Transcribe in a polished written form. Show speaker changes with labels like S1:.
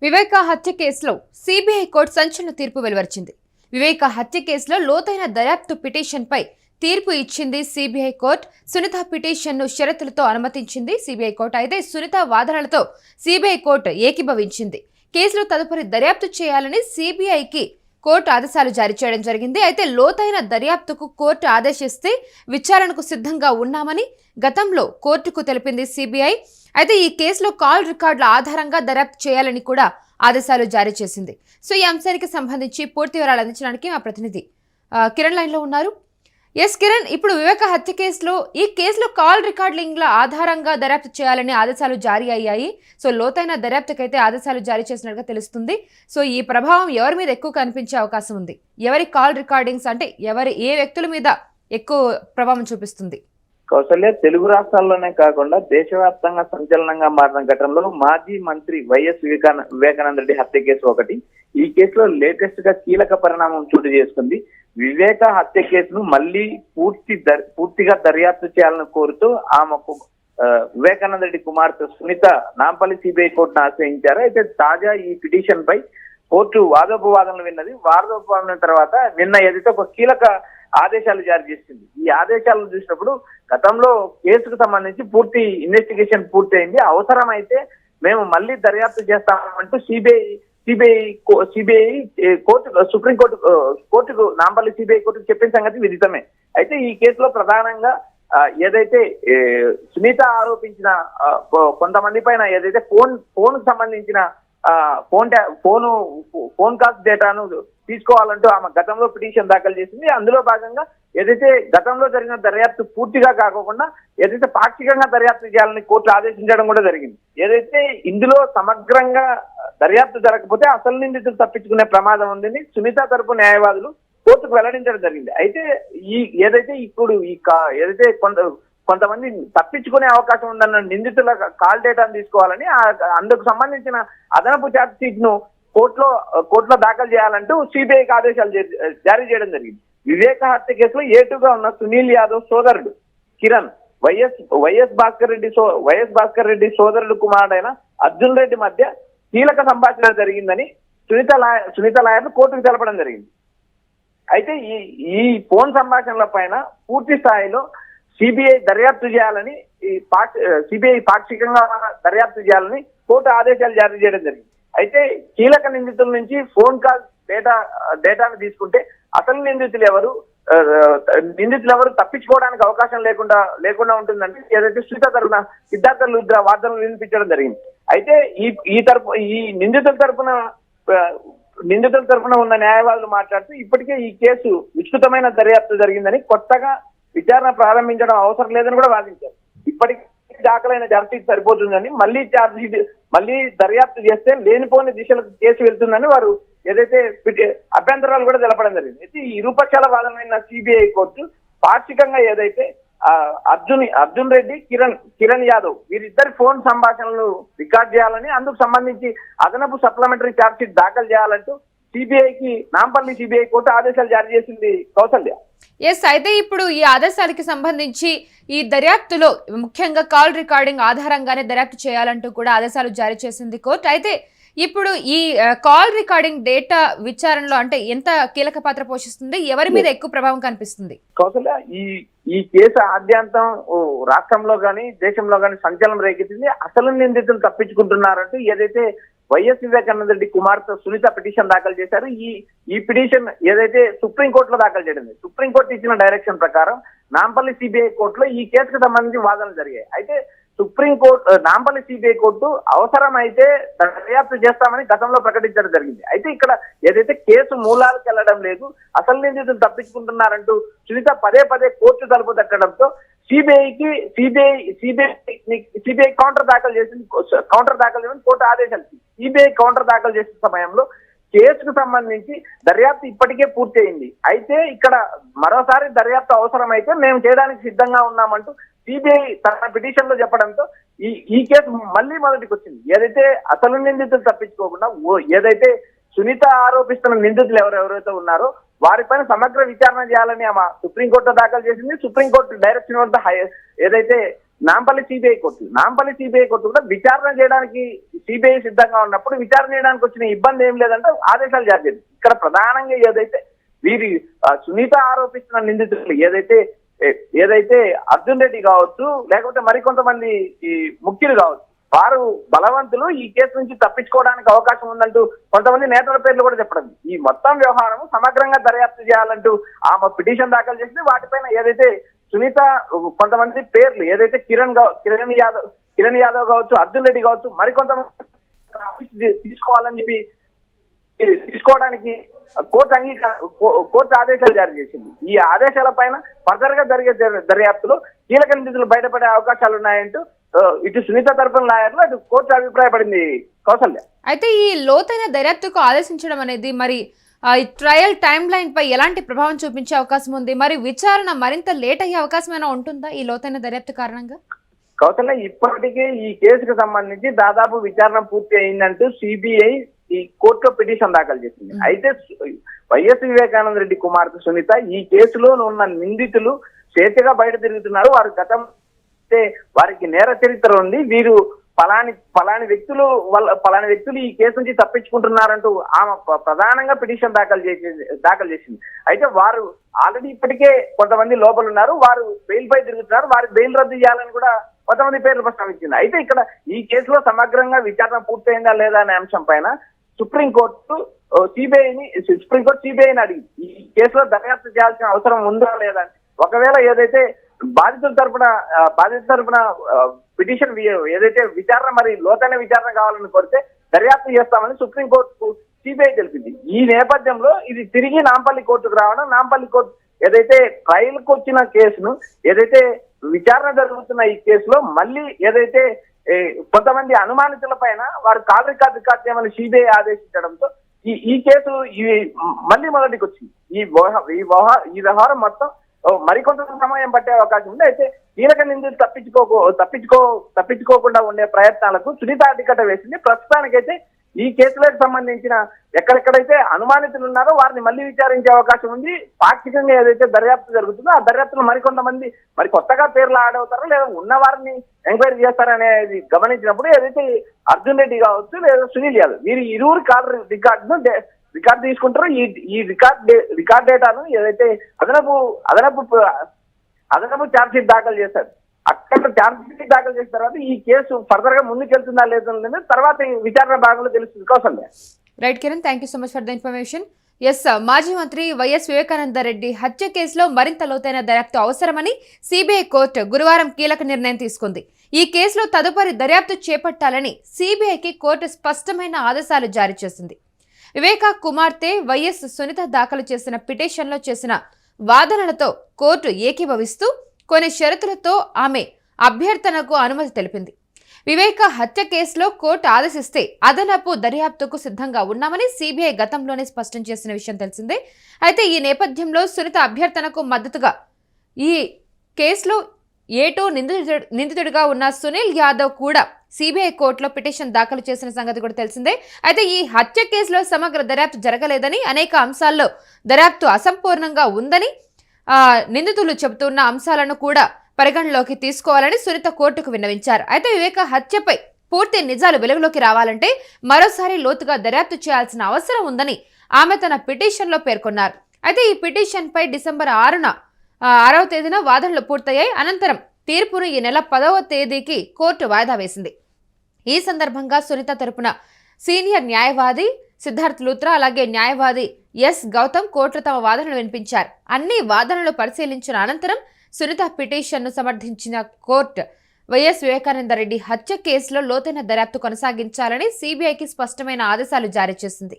S1: వివేక హత్య కేసులో CBI court సంచలన తీర్పు వెలువరించింది. వివేక హత్య కేసులో లోతైన దర్యాప్తు పిటిషన్పై తీర్పు ఇచ్చింది సిబిఐ కోర్టు. సునీత పిటిషన్ను షరతులతో అనుమతించింది సిబిఐ కోర్టు. అయితే సునీత వాదనలతో సిబిఐ కోర్టు ఏకీభవించింది. కేసులో తదుపరి దర్యాప్తు చేయాలని సిబిఐకి కోర్టు ఆదేశాలు జారీ చేయడం జరిగింది. అయితే లోతైన దర్యాప్తుకు కోర్టు ఆదేశిస్తే విచారణకు సిద్ధంగా ఉన్నామని గతంలో కోర్టుకు తెలిపింది సిబిఐ. అయితే ఈ కేసులో కాల్ రికార్డుల ఆధారంగా దర్యాప్తు చేయాలని కూడా ఆదేశాలు జారీ చేసింది. సో ఈ అంశానికి సంబంధించి పూర్తి వివరాలు అందించడానికి మా ప్రతినిధి కిరణ్ లైన్లో ఉన్నారు. ఎస్ కిరణ్, ఇప్పుడు వివేక హత్య కేసులో ఈ కేసులో కాల్ రికార్డింగ్ల ఆధారంగా దర్యాప్తు చేయాలని ఆదేశాలు జారీ అయ్యాయి. సో లోతైన దర్యాప్తుకైతే ఆదేశాలు జారీ చేసినట్టుగా తెలుస్తుంది. సో ఈ ప్రభావం ఎవరి మీద ఎక్కువ కనిపించే అవకాశం ఉంది? ఎవరి కాల్ రికార్డింగ్స్ అంటే ఏ వ్యక్తుల మీద ఎక్కువ ప్రభావం చూపిస్తుంది?
S2: కౌశల్య, తెలుగు రాష్ట్రాల్లోనే కాకుండా దేశవ్యాప్తంగా సంచలనంగా మారిన ఘటనలో మాజీ మంత్రి వైఎస్ వివేకానంద రెడ్డి హత్య కేసు ఒకటి. ఈ కేసులో లేటెస్ట్ గా కీలక పరిణామం చోటు చేసుకుంది. వివేక హత్య కేసును మళ్లీ పూర్తిగా దర్యాప్తు చేయాలని కోరుతూ ఆమెకు వివేకానంద రెడ్డి కుమార్తె సునీత నాంపల్లి సిబిఐ కోర్టును ఆశ్రయించారు. అయితే తాజా ఈ పిటిషన్ పై కోర్టు వాదోపవాదనలు విన్నది. వాదోపవాదన తర్వాత నిన్న ఏదైతే ఒక కీలక ఆదేశాలు జారీ చేసింది. ఈ ఆదేశాలను చూసినప్పుడు గతంలో కేసుకు సంబంధించి పూర్తి ఇన్వెస్టిగేషన్ పూర్తయింది, అవసరమైతే మేము మళ్ళీ దర్యాప్తు చేస్తామంటూ సిబిఐ కోర్టుకు నాంపల్లి సిబిఐ కోర్టుకు చెప్పిన సంగతి విదితమే. అయితే ఈ కేసులో ప్రధానంగా ఏదైతే సునీత ఆరోపించిన కొంతమంది పైన ఏదైతే ఫోన్ సంబంధించిన ఫోన్ కాల్స్ డేటాను తీసుకోవాలంటూ ఆమె గతంలో పిటిషన్ దాఖలు చేసింది. అందులో భాగంగా ఏదైతే గతంలో జరిగిన దర్యాప్తు పూర్తిగా కాకుండా ఏదైతే పాక్షికంగా దర్యాప్తు చేయాలని కోర్టు ఆదేశించడం కూడా జరిగింది. ఏదైతే ఇందులో సమగ్రంగా దర్యాప్తు జరగకపోతే అసలు నిందితులు తప్పించుకునే ప్రమాదం ఉందని సునీత తరపు న్యాయవాదులు కోర్టుకు వెల్లడించడం జరిగింది. అయితే ఏదైతే ఇప్పుడు ఏదైతే కొంతమంది తప్పించుకునే అవకాశం ఉందన్న నిందితుల కాల్ డేటాను తీసుకోవాలని అందుకు సంబంధించిన అదనపు ఛార్జ్ షీట్ ను కోర్టులో దాఖలు చేయాలంటూ సిబిఐకి ఆదేశాలు జారీ చేయడం జరిగింది. వివేక హత్య కేసులో ఏటుగా ఉన్న సునీల్ యాదవ్ సోదరుడు కిరణ్ వైఎస్ భాస్కర్ రెడ్డి సోదరుడు కుమారుడైన అర్జున్ రెడ్డి మధ్య కీలక సంభాషణ జరిగిందని సునీత లాయర్లు కోర్టుకు తెలపడం జరిగింది. అయితే ఈ ఫోన్ సంభాషణల పైన పూర్తి స్థాయిలో సిబిఐ దర్యాప్తు చేయాలని సిబిఐ పాక్షికంగా దర్యాప్తు చేయాలని కోర్టు ఆదేశాలు జారీ చేయడం జరిగింది. అయితే కీలక నిందితుల నుంచి ఫోన్ కాల్ డేటాను తీసుకుంటే అసలు నిందితులు ఎవరు తప్పించుకోవడానికి అవకాశం లేకుండా ఉంటుందంటే ఏదైతే సునీత తరఫున సిద్ధార్థ లుద్ర వాదనలు వినిపించడం జరిగింది. అయితే ఈ నిందితుల తరఫున ఉన్న న్యాయవాదులు మాట్లాడుతూ ఇప్పటికే ఈ కేసు విస్తృతమైన దర్యాప్తు జరిగిందని, కొత్తగా విచారణ ప్రారంభించడం అవసరం లేదని కూడా వాదించారు. ఇప్పటికీ దాఖలైన ఛార్జ్షీట్ సరిపోతుందని, మళ్ళీ దర్యాప్తు చేస్తే లేనిపోని దిశలకు కేసు వెళ్తుందని వారు ఏదైతే అభ్యంతరాలు కూడా తెలపడం జరిగింది. అయితే ఈ ఇరుపక్షాల వాదనమైన సిబిఐ కోర్టు పాక్షికంగా ఏదైతే అర్జున్ రెడ్డి కిరణ్ యాదవ్ వీరిద్దరి ఫోన్ సంభాషణలు రికార్డ్ చేయాలని, అందుకు సంబంధించి అదనపు సప్లిమెంటరీ ఛార్జ్షీట్ దాఖలు చేయాలంటూ సిబిఐకి నాంపల్లి సిబిఐ కోర్టు ఆదేశాలు జారీ చేసింది. కౌశల్య,
S1: ఎస్, అయితే ఇప్పుడు ఈ ఆదేశాలకి సంబంధించి ఈ దర్యాప్తులో ముఖ్యంగా కాల్ రికార్డింగ్ ఆధారంగానే దర్యాప్తు చేయాలంటూ కూడా ఆదేశాలు జారీ చేసింది కోర్టు. అయితే ఇప్పుడు ఈ కాల్ రికార్డింగ్ డేటా విచారణలో అంటే ఎంత కీలక పాత్ర పోషిస్తుంది? ఎవరి మీద ఎక్కువ ప్రభావం కనిపిస్తుంది?
S2: కౌశల్య, ఈ కేసు ఆద్యాంతం రాష్ట్రంలో గాని దేశంలో గాని సంచలనం రేకెత్తింది. అసలు నిందితులు తప్పించుకుంటున్నారంటూ ఏదైతే వైఎస్ వివేకానంద రెడ్డి కుమార్తె సునీత పిటిషన్ దాఖలు చేశారు. ఈ పిటిషన్ ఏదైతే సుప్రీంకోర్టులో దాఖలు చేయడం, సుప్రీంకోర్టు ఇచ్చిన డైరెక్షన్ ప్రకారం నాంపల్లి సిబిఐ కోర్టులో ఈ కేసుకు సంబంధించి వాదనలు జరిగాయి. అయితే నాంపల్లి సిబిఐ కోర్టు అవసరమైతే దర్యాప్తు చేస్తామని గతంలో ప్రకటించడం జరిగింది. అయితే ఇక్కడ ఏదైతే కేసు మూలాలకు వెళ్లడం లేదు, అసలు నిందితులు తప్పించుకుంటున్నారంటూ సునీత పదే కోర్టు తలుపు తట్టడంతో సిబిఐ కౌంటర్ దాఖలు చేయమని కోర్టు ఆదేశాలు. సిబిఐ కౌంటర్ దాఖలు చేసిన సమయంలో కేసుకు సంబంధించి దర్యాప్తు ఇప్పటికే పూర్తయింది. అయితే ఇక్కడ మరోసారి దర్యాప్తు అవసరమైతే మేము చేయడానికి సిద్ధంగా ఉన్నామంటూ సిబిఐ తన పిటిషన్ లో చెప్పడంతో ఈ కేసు మళ్ళీ మొదటికి వచ్చింది. ఏదైతే అసలు నిందితులు తప్పించుకోకుండా ఏదైతే సునీత ఆరోపిస్తున్న నిందితులు ఎవరెవరైతే ఉన్నారో వారిపైన సమగ్ర విచారణ చేయాలని ఆమె సుప్రీంకోర్టులో దాఖలు చేసింది. సుప్రీంకోర్టు డైరెక్షన్ వద్ద ఏదైతే నాంపల్లి సిబిఐ కోర్టు కూడా విచారణ చేయడానికి సిబిఐ సిద్ధంగా ఉన్నప్పుడు విచారణ చేయడానికి వచ్చిన ఇబ్బంది ఏం లేదంటే ఆదేశాలు జారీ చేసింది. ఇక్కడ ప్రధానంగా ఏదైతే వీరి సునీత ఆరోపిస్తున్న నిందితులు ఏదైతే అర్జున్ రెడ్డి కావచ్చు, లేకపోతే మరికొంతమంది ఈ ముఖ్యులు కావచ్చు, వారు బలవంతులు ఈ కేసు నుంచి తప్పించుకోవడానికి అవకాశం ఉందంటూ కొంతమంది నేతల పేర్లు కూడా చెప్పడం. ఈ మొత్తం వ్యవహారం సమగ్రంగా దర్యాప్తు చేయాలంటూ ఆమె పిటిషన్ దాఖలు చేసింది. వాటిపైన ఏదైతే సునీత కొంతమంది పేర్లు ఏదైతే కిరణ్ యాదవ్ కావచ్చు, అర్జున్ రెడ్డి కావచ్చు, మరికొంతమంది తీసుకోవడానికి కోర్టు ఆదేశాలు జారీ చేసింది. ఈ ఆదేశాల పైన ఫర్దర్ గా జరిగే దర్యాప్తులో కీలక నిందితులు బయటపడే అవకాశాలు ఉన్నాయంటూ ఇటు సునీత తరపున లాయర్లు, అటు కోర్టు అభిప్రాయపడింది కౌసల్య.
S1: అయితే ఈ లోతైన దర్యాప్తుకు ఆదేశించడం అనేది మరి ఈ ట్రయల్ టైం లైన్ పై ఎలాంటి ప్రభావం చూపించే అవకాశం ఉంది? మరి విచారణ మరింత లేట్ అయ్యే అవకాశం ఏమైనా ఉంటుందా ఈ లోతైన దర్యాప్తు కారణంగా?
S2: కౌసల్య, ఇప్పటికే ఈ కేసుకు సంబంధించి దాదాపు విచారణ పూర్తి అయిందంటూ సిబిఐ ఈ కోర్టులో పిటిషన్ దాఖలు చేసింది. అయితే వైఎస్ వివేకానంద రెడ్డి కుమార్తె సునీత ఈ కేసులో ఉన్న నిందితులు స్వేచ్ఛగా బయట తిరుగుతున్నారు. వారు వారికి నేర చరిత్ర ఉంది, వీరు పలాని వ్యక్తులు ఈ కేసు నుంచి తప్పించుకుంటున్నారంటూ ఆమె ప్రధానంగా పిటిషన్ దాఖలు చేసింది. అయితే వారు ఆల్రెడీ ఇప్పటికే కొంతమంది లోపల ఉన్నారు, వారు బెయిల్ పై తిరుగుతున్నారు, వారికి బెయిల్ రద్దు చేయాలని కూడా కొంతమంది పేర్లు ప్రస్తావించింది. అయితే ఇక్కడ ఈ కేసులో సమగ్రంగా విచారణ పూర్తయిందా లేదా అనే అంశం పైన సుప్రీంకోర్టు సిబిఐని అడిగింది. ఈ కేసులో దర్యాప్తు చేయాల్సిన అవసరం ఉందా లేదా. ఒకవేళ ఏదైతే బాధితుల తరపున పిటిషన్ ఏదైతే విచారణ మరి లోతైన విచారణ కావాలని కోరితే దర్యాప్తు చేస్తామని సుప్రీంకోర్టు సిబిఐ తెలిపింది. ఈ నేపథ్యంలో ఇది తిరిగి నాంపల్లి కోర్టుకు రావడం, నాంపల్లి కోర్టు ఏదైతే ట్రయల్ కు వచ్చిన కేసును ఏదైతే విచారణ జరుగుతున్న ఈ కేసులో మళ్ళీ ఏదైతే కొంతమంది అనుమానితుల పైన వారు కాల్ రికార్డ్ చేయమని సిబిఐ ఆదేశించడంతో ఈ కేసు మళ్ళీ మొదటికి వచ్చింది. ఈ వ్యవహారం మొత్తం మరికొంత సమయం పట్టే అవకాశం ఉంది. అయితే కీలక నిందితులు తప్పించుకోకుండా ఉండే ప్రయత్నాలకు సునీత అడ్డుకట్ట వేసింది. ప్రస్తుతానికైతే ఈ కేసులకు సంబంధించిన ఎక్కడెక్కడైతే అనుమానితులు ఉన్నారో వారిని మళ్ళీ విచారించే అవకాశం ఉంది. పాక్షికంగా ఏదైతే దర్యాప్తు జరుగుతుందో ఆ దర్యాప్తులో మరి కొత్తగా పేర్లు ఆడవుతారో లేదా ఉన్న వారిని ఎంక్వైరీ చేస్తారనేది గమనించినప్పుడు ఏదైతే అర్జున్ రెడ్డి కావచ్చు లేదా సునీల్ యాదవ్ వీరి ఇరువురు కాల్ రికార్డు తీసుకుంటారు. ఈ రికార్డ్ డేటాను ఏదైతే అదనపు ఛార్జ్ షీట్ దాఖలు చేశారు. అక్కడ ఛార్జ్ షీట్ దాఖలు చేసిన తర్వాత ఈ కేసు ఫర్దర్ గా ముందుకెళ్తుందా లేదా తర్వాత విచారణ భాగంలో తెలుస్తుంది. Kausalya.
S1: Right Kiran, thank you so much for the information. Yes, మాజీ మంత్రి వైఎస్ వివేకానంద రెడ్డి హత్య కేసులో మరింత లోతైన దర్యాప్తు అవసరమని సిబిఐ కోర్టు గురువారం కీలక నిర్ణయం తీసుకుంది. ఈ కేసులో తదుపరి దర్యాప్తు చేపట్టాలని సిబిఐకి కోర్టు స్పష్టమైన ఆదేశాలు జారీ చేసింది. వివేకా కుమార్తె వైఎస్ సునీత దాఖలు చేసిన పిటిషన్లో చేసిన వాదనలతో కోర్టు ఏకీభవిస్తూ కొన్ని షరతులతో ఆమె అభ్యర్థనకు అనుమతి తెలిపింది. వివేక హత్య కేసులో కోర్టు ఆదేశిస్తే అదనపు దర్యాప్తుకు సిద్ధంగా ఉన్నామని సిబిఐ గతంలోనే స్పష్టం చేసిన విషయం తెలిసిందే. అయితే ఈ నేపథ్యంలో సునీత అభ్యర్థనకు మద్దతుగా ఈ కేసులో ఏటూ నిందితుడిగా ఉన్న సునీల్ యాదవ్ కూడా సిబిఐ కోర్టులో పిటిషన్ దాఖలు చేసిన సంగతి కూడా తెలిసిందే. అయితే ఈ హత్య కేసులో సమగ్ర దర్యాప్తు జరగలేదని, అనేక అంశాల్లో దర్యాప్తు అసంపూర్ణంగా ఉందని, నిందితులు చెబుతున్న అంశాలను కూడా పరిగణలోకి తీసుకోవాలని సునీత కోర్టుకు విన్నవించారు. అయితే వివేక హత్యపై పూర్తి నిజాలు వెలుగులోకి రావాలంటే మరోసారి లోతుగా దర్యాప్తు చేయాల్సిన అవసరం ఉందని ఆమె తన పిటిషన్లో పేర్కొన్నారు. అయితే ఈ పిటిషన్పై డిసెంబర్ 6వ తేదీన వాదనలు పూర్తయ్యాయి. అనంతరం తీర్పును ఈ నెల 10వ తేదీకి కోర్టు వాయిదా వేసింది. ఈ సందర్భంగా సునీత తరపున సీనియర్ న్యాయవాది సిద్ధార్థ్ లూత్రా, అలాగే న్యాయవాది ఎస్ గౌతమ్ కోర్టులో తమ వాదనలు వినిపించారు. అన్ని వాదనలు పరిశీలించిన అనంతరం సునీత పిటిషన్ను సమర్థించిన కోర్టు వైఎస్ వివేకానంద రెడ్డి హత్య కేసులో లోతైన దర్యాప్తు కొనసాగించాలని సిబిఐకి స్పష్టమైన ఆదేశాలు జారీ చేసింది.